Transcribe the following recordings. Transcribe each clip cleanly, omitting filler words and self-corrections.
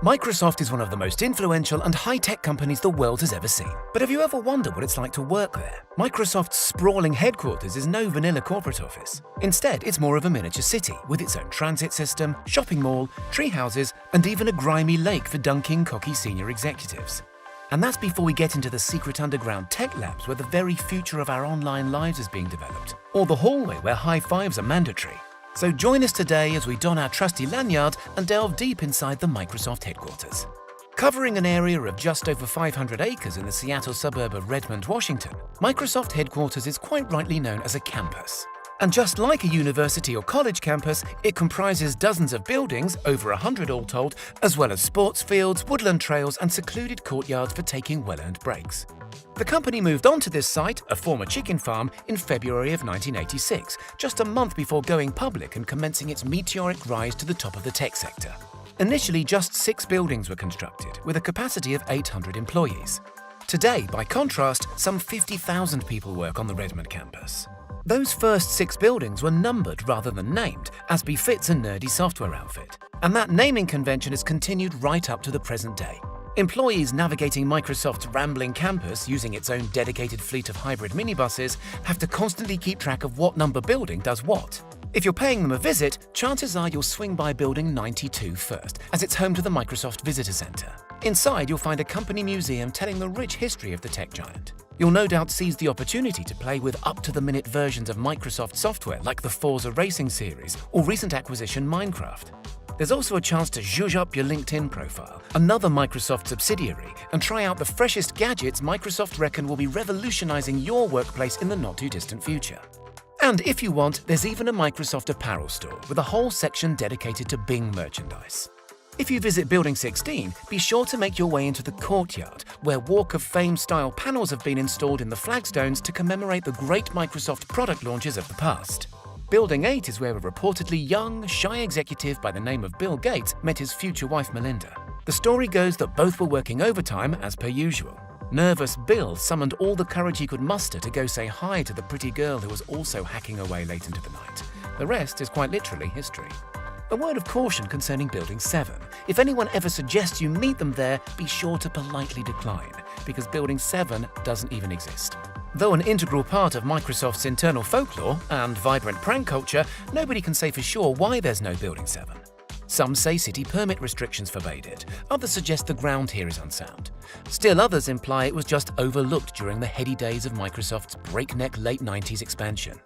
Microsoft is one of the most influential and high-tech companies the world has ever seen. But have you ever wondered what it's like to work there? Microsoft's sprawling headquarters is no vanilla corporate office. Instead, it's more of a miniature city with its own transit system, shopping mall, treehouses, and even a grimy lake for dunking cocky senior executives. And that's before we get into the secret underground tech labs where the very future of our online lives is being developed, or the hallway where high fives are mandatory. So join us today as we don our trusty lanyard and delve deep inside the Microsoft headquarters. Covering an area of just over 500 acres in the Seattle suburb of Redmond, Washington, Microsoft headquarters is quite rightly known as a campus. And just like a university or college campus, it comprises dozens of buildings, over 100 all told, as well as sports fields, woodland trails, and secluded courtyards for taking well-earned breaks. The company moved onto this site, a former chicken farm, in February of 1986, just a month before going public and commencing its meteoric rise to the top of the tech sector. Initially, just 6 buildings were constructed, with a capacity of 800 employees. Today, by contrast, some 50,000 people work on the Redmond campus. Those first 6 buildings were numbered rather than named, as befits a nerdy software outfit. And that naming convention has continued right up to the present day. Employees navigating Microsoft's rambling campus using its own dedicated fleet of hybrid minibuses have to constantly keep track of what number building does what. If you're paying them a visit, chances are you'll swing by building 92 first, as it's home to the Microsoft Visitor Center. Inside, you'll find a company museum telling the rich history of the tech giant. You'll no doubt seize the opportunity to play with up-to-the-minute versions of Microsoft software like the Forza Racing series or recent acquisition Minecraft. There's also a chance to zhuzh up your LinkedIn profile, another Microsoft subsidiary, and try out the freshest gadgets Microsoft reckon will be revolutionizing your workplace in the not-too-distant future. And if you want, there's even a Microsoft apparel store with a whole section dedicated to Bing merchandise. If you visit Building 16, be sure to make your way into the courtyard, where Walk of Fame-style panels have been installed in the flagstones to commemorate the great Microsoft product launches of the past. Building 8 is where a reportedly young, shy executive by the name of Bill Gates met his future wife Melinda. The story goes that both were working overtime as per usual. Nervous Bill summoned all the courage he could muster to go say hi to the pretty girl who was also hacking away late into the night. The rest is quite literally history. A word of caution concerning Building 7. If anyone ever suggests you meet them there, be sure to politely decline, because Building 7 doesn't even exist. Though an integral part of Microsoft's internal folklore and vibrant prank culture, nobody can say for sure why there's no Building 7. Some say city permit restrictions forbade it, others suggest the ground here is unsound. Still others imply it was just overlooked during the heady days of Microsoft's breakneck late 90s expansion.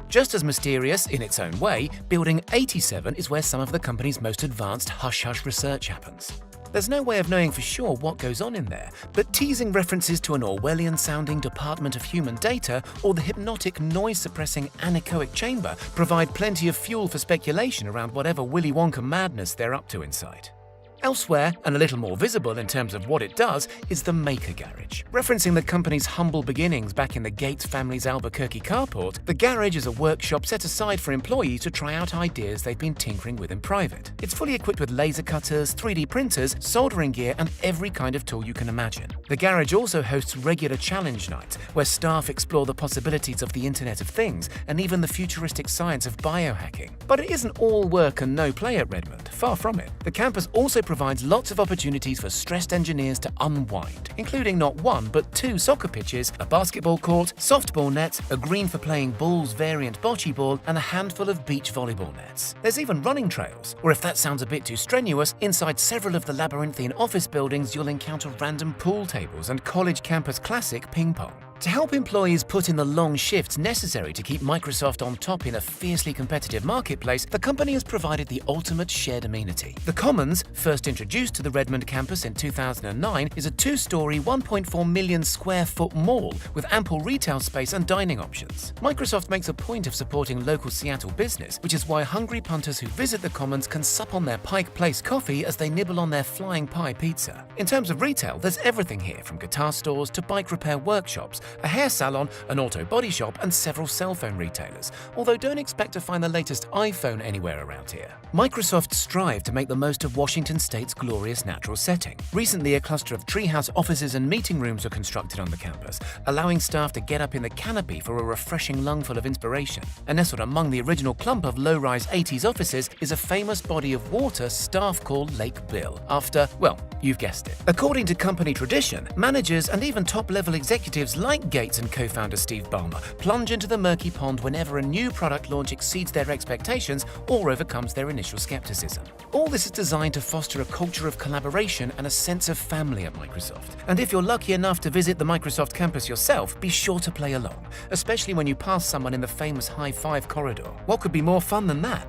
Just as mysterious, in its own way, Building 87 is where some of the company's most advanced hush-hush research happens. There's no way of knowing for sure what goes on in there, but teasing references to an Orwellian-sounding Department of Human Data or the hypnotic noise-suppressing anechoic chamber provide plenty of fuel for speculation around whatever Willy Wonka madness they're up to inside. Elsewhere, and a little more visible in terms of what it does, is the Maker Garage. Referencing the company's humble beginnings back in the Gates family's Albuquerque carport, the garage is a workshop set aside for employees to try out ideas they've been tinkering with in private. It's fully equipped with laser cutters, 3D printers, soldering gear, and every kind of tool you can imagine. The garage also hosts regular challenge nights, where staff explore the possibilities of the Internet of Things and even the futuristic science of biohacking. But it isn't all work and no play at Redmond, far from it. The campus also provides lots of opportunities for stressed engineers to unwind, including not 1 but 2 soccer pitches, a basketball court, softball nets, a green for playing Bulls variant bocce ball, and a handful of beach volleyball nets. There's even running trails, or if that sounds a bit too strenuous, inside several of the labyrinthine office buildings you'll encounter random pool tables and college campus classic ping pong. To help employees put in the long shifts necessary to keep Microsoft on top in a fiercely competitive marketplace, the company has provided the ultimate shared amenity. The Commons, first introduced to the Redmond campus in 2009, is a 2-story, 1.4 million square foot mall with ample retail space and dining options. Microsoft makes a point of supporting local Seattle business, which is why hungry punters who visit the Commons can sup on their Pike Place coffee as they nibble on their flying pie pizza. In terms of retail, there's everything here from guitar stores to bike repair workshops, a hair salon, an auto body shop, and several cell phone retailers, although don't expect to find the latest iPhone anywhere around here. Microsoft strive to make the most of Washington State's glorious natural setting. Recently, a cluster of treehouse offices and meeting rooms were constructed on the campus, allowing staff to get up in the canopy for a refreshing lungful of inspiration. And nestled among the original clump of low-rise 80s offices is a famous body of water staff call Lake Bill, after, well, you've guessed it. According to company tradition, managers and even top-level executives like Gates and co-founder Steve Ballmer plunge into the murky pond whenever a new product launch exceeds their expectations or overcomes their initial skepticism. All this is designed to foster a culture of collaboration and a sense of family at Microsoft. And if you're lucky enough to visit the Microsoft campus yourself, be sure to play along, especially when you pass someone in the famous high five corridor. What could be more fun than that?